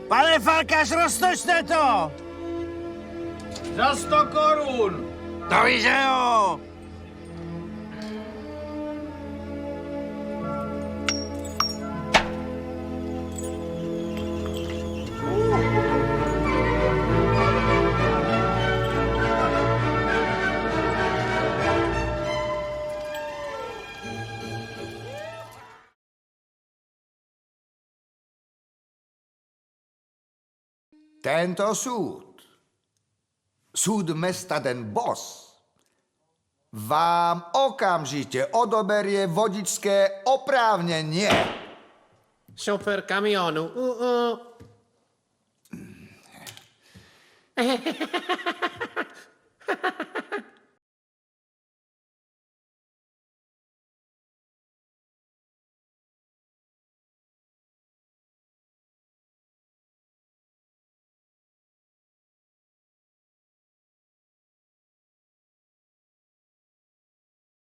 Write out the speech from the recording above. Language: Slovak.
Pane Falkáš, roztočte to! Za 100 korun. To víš, že jo? Tento súd mesta Den Bosch, vám okamžite odoberie vodičské oprávnenie. Šofér kamionu.